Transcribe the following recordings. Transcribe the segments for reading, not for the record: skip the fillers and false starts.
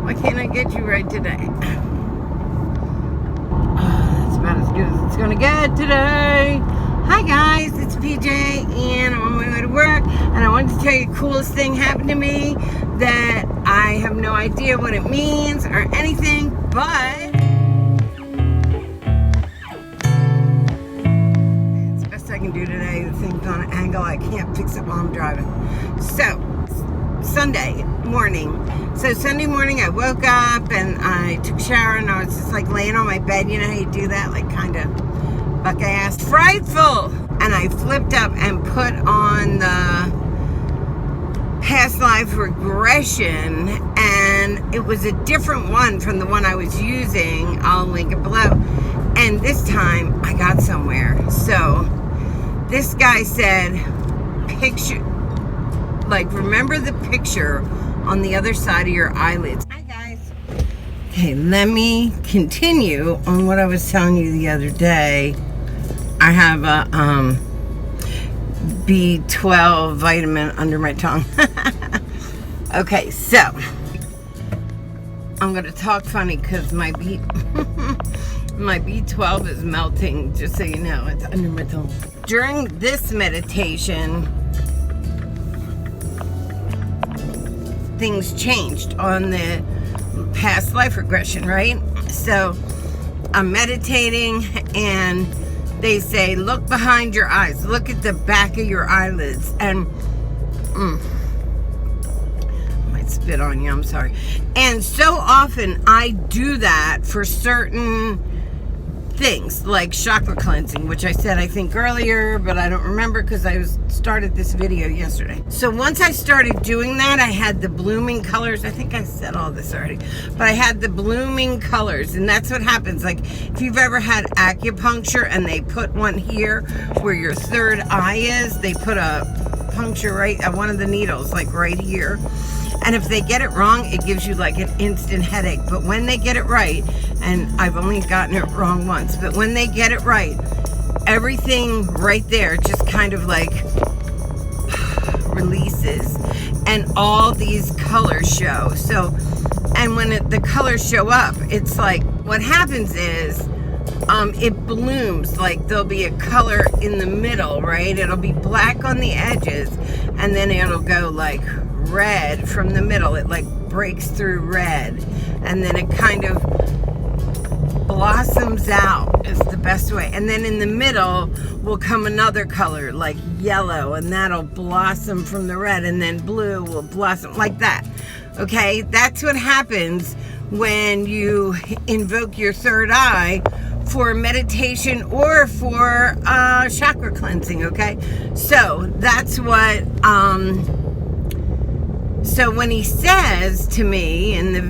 Why can't I get you right today? That's about as good as it's gonna get today. Hi guys, it's PJ and I'm on my way to work, and I wanted to tell you the coolest thing happened to me that I have no idea what it means or anything, but it's the best I can do today. The thing's on an angle, I can't fix it while I'm driving. So, Sunday morning. So Sunday morning I woke up and I took a shower and I was just like laying on my bed. You know how you do that? Like kind of buck-ass. Frightful! And I flipped up and put on the Past Life Regression, and it was a different one from the one I was using. I'll link it below. And this time I got somewhere. So this guy said, picture, like remember the picture on the other side of your eyelids. Hi guys. Okay, let me continue on what I was telling you the other day. I have a B12 vitamin under my tongue. Okay, so I'm gonna talk funny because my B12 is melting, just so you know, it's under my tongue. During this meditation, things changed on the Past Life Regression, right? So I'm meditating and they say, look behind your eyes, look at the back of your eyelids, and I might spit on you, I'm sorry. And so often I do that for certain things, like chakra cleansing, which I said I think earlier, but I don't remember because I started this video yesterday. So once I started doing that, I had the blooming colors. I think I said all this already, but I had the blooming colors, and that's what happens. Like if you've ever had acupuncture and they put one here where your third eye is, they put a puncture right at one of the needles, like right here. And if they get it wrong, it gives you like an instant headache. But when they get it right, and I've only gotten it wrong once, but when they get it right, everything right there just kind of like releases, and all these colors show. So, and when the colors show up, it's like, what happens is, it blooms. Like there'll be a color in the middle, right? It'll be black on the edges, and then it'll go like red from the middle. It like breaks through red, and then it kind of blossoms out is the best way. And then in the middle will come another color like yellow, and that'll blossom from the red, and then blue will blossom like that. Okay, that's what happens when you invoke your third eye for meditation or for chakra cleansing. Okay, so that's what so when he says to me in the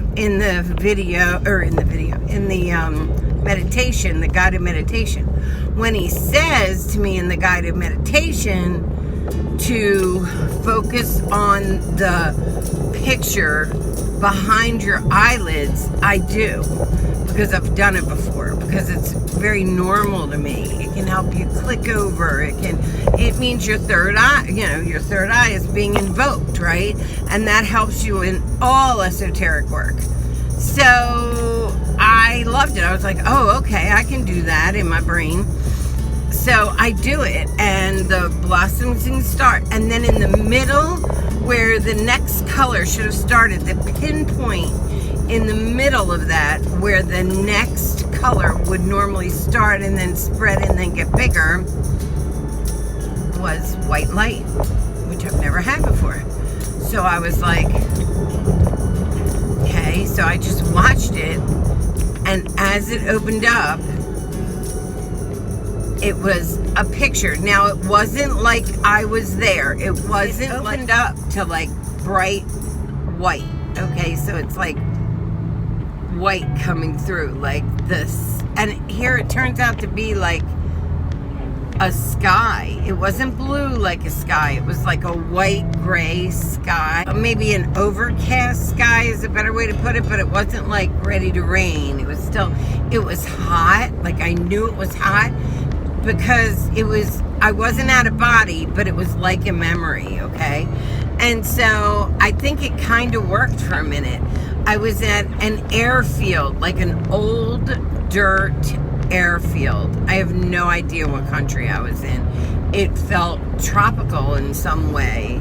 meditation, the guided meditation, when he says to me in the guided meditation to focus on the picture behind your eyelids, I do, because I've done it before, because it's very normal to me. It can help you click over. It means your third eye, your third eye is being invoked, right? And that helps you in all esoteric work. So I loved it. I was like, oh, okay, I can do that in my brain. So I do it, and the blossoms start. And then in the middle, where the next color should have started, the pinpoint in the middle of that, where the next color would normally start and then spread and then get bigger, was white light, which I've never had before. So I was like, okay, so I just watched it, and as it opened up, it was a picture. Now, it wasn't like I was there. It wasn't opened up to like bright white. Okay, so it's like white coming through like this. And here it turns out to be like a sky. It wasn't blue like a sky. It was like a white gray sky. Maybe an overcast sky is a better way to put it, but it wasn't like ready to rain. It was hot. Like I knew it was hot because I wasn't out of body, but it was like a memory, okay? And so I think it kind of worked for a minute. I was at an airfield, like an old dirt airfield. I have no idea what country I was in. It felt tropical in some way.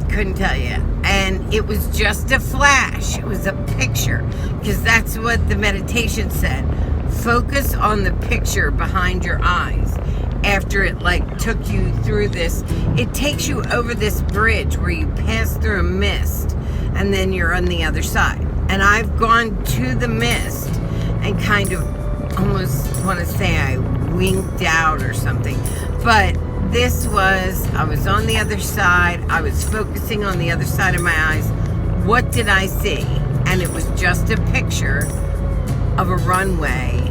Couldn't tell you. And it was just a flash. It was a picture. Because that's what the meditation said. Focus on the picture behind your eyes. After it like took you through this, it takes you over this bridge where you pass through a mist and then you're on the other side. And I've gone to the mist and kind of almost want to say I winked out or something. But I was on the other side. I was focusing on the other side of my eyes. What did I see? And it was just a picture of a runway.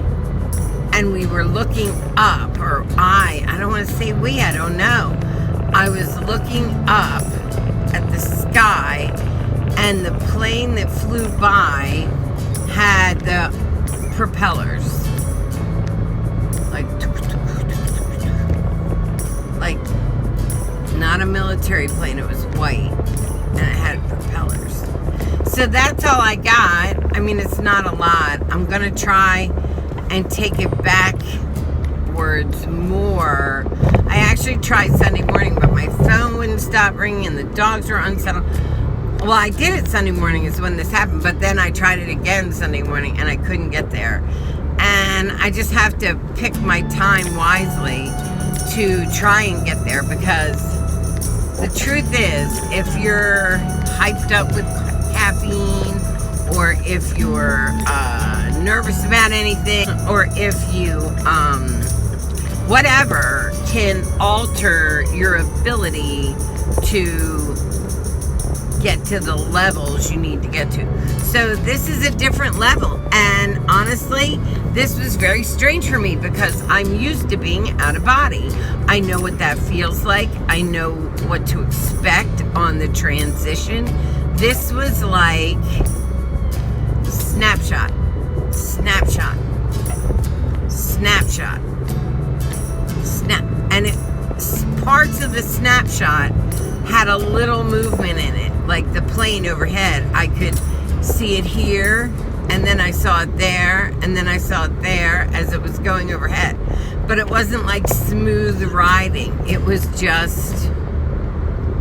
And we were looking up, or I don't want to say we, I don't know. I was looking up at the sky, and the plane that flew by had the propellers. Like not a military plane, it was white, and it had propellers. So that's all I got. I mean, it's not a lot. I'm gonna try and take it backwards more. I actually tried Sunday morning, but my phone wouldn't stop ringing and the dogs were unsettled. Well, I did it Sunday morning is when this happened, but then I tried it again Sunday morning and I couldn't get there. And I just have to pick my time wisely to try and get there, because the truth is, if you're hyped up with caffeine, or if you're nervous about anything, or if you whatever can alter your ability to get to the levels you need to get to. So this is a different level, and honestly, this was very strange for me because I'm used to being out of body. I know what that feels like. I know what to expect on the transition. This was like snapshot, snapshot, snapshot, snap. And parts of the snapshot had a little movement in it, like the plane overhead. I could see it here, and then I saw it there, and then I saw it there as it was going overhead. But it wasn't like smooth riding. It was just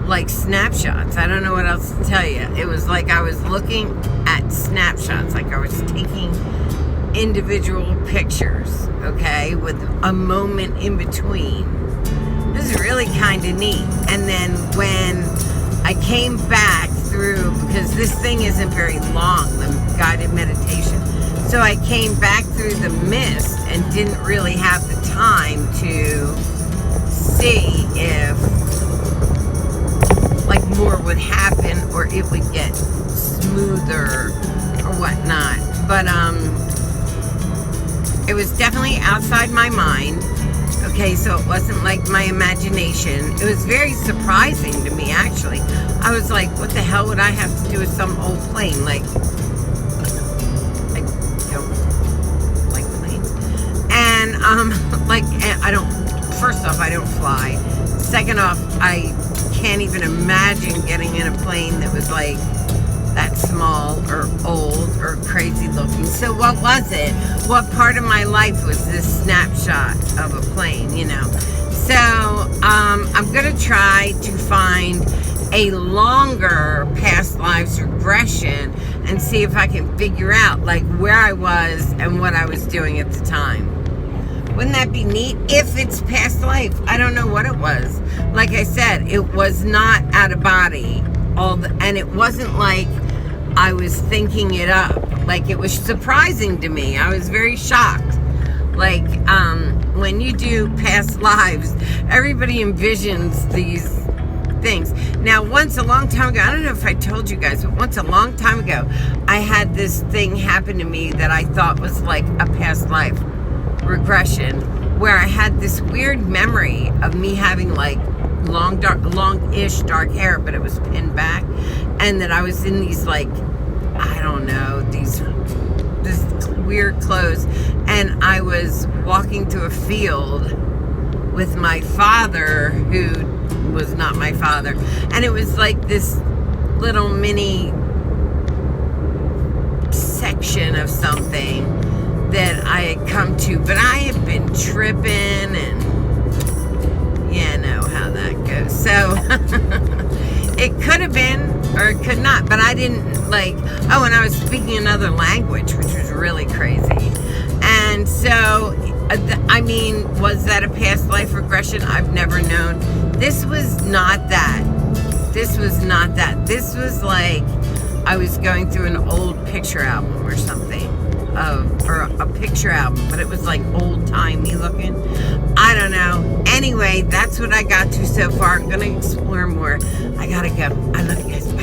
like snapshots. I don't know what else to tell you. It was like I was looking at snapshots, like I was taking individual pictures, okay, with a moment in between. This is really kind of neat. And then when I came back through, because this thing isn't very long, the guided meditation, so I came back through the mist and didn't really have the time to see if like more would happen or it would get smoother or whatnot. But it was definitely outside my mind. Okay, so it wasn't like my imagination. It was very surprising to me, actually. I was like, what the hell would I have to do with some old plane? Like, I don't like planes. And, first off, I don't fly. Second off, I can't even imagine getting in a plane that was like that small or old or crazy looking. So what was it? What part of my life was this snapshot of a plane, you know? So I'm gonna try to find a longer past lives regression and see if I can figure out like where I was and what I was doing at the time. Wouldn't that be neat? If it's past life, I don't know what it was. Like I said, it was not out of body. And it wasn't like I was thinking it up. Like, it was surprising to me. I was very shocked. Like, when you do past lives, everybody envisions these things. Now, once a long time ago, I don't know if I told you guys, but once a long time ago, I had this thing happen to me that I thought was like a past life regression, where I had this weird memory of me having like longish dark hair, but it was pinned back, and that I was in these like, I don't know, this weird clothes, and I was walking through a field with my father, who was not my father, and it was like this little mini section of something that I had come to, but I had been tripping, and yeah, know how that goes. So it could have been, or it could not, but I didn't like, oh, and I was speaking another language, which was really crazy. And so, I mean, was that a past life regression? I've never known. This was not that. This was not that. This was like I was going through an old picture album or something, or a picture album, but it was like old-timey looking. I don't know. Anyway, that's what I got to so far. I'm going to explore more. I got to go. I love you guys.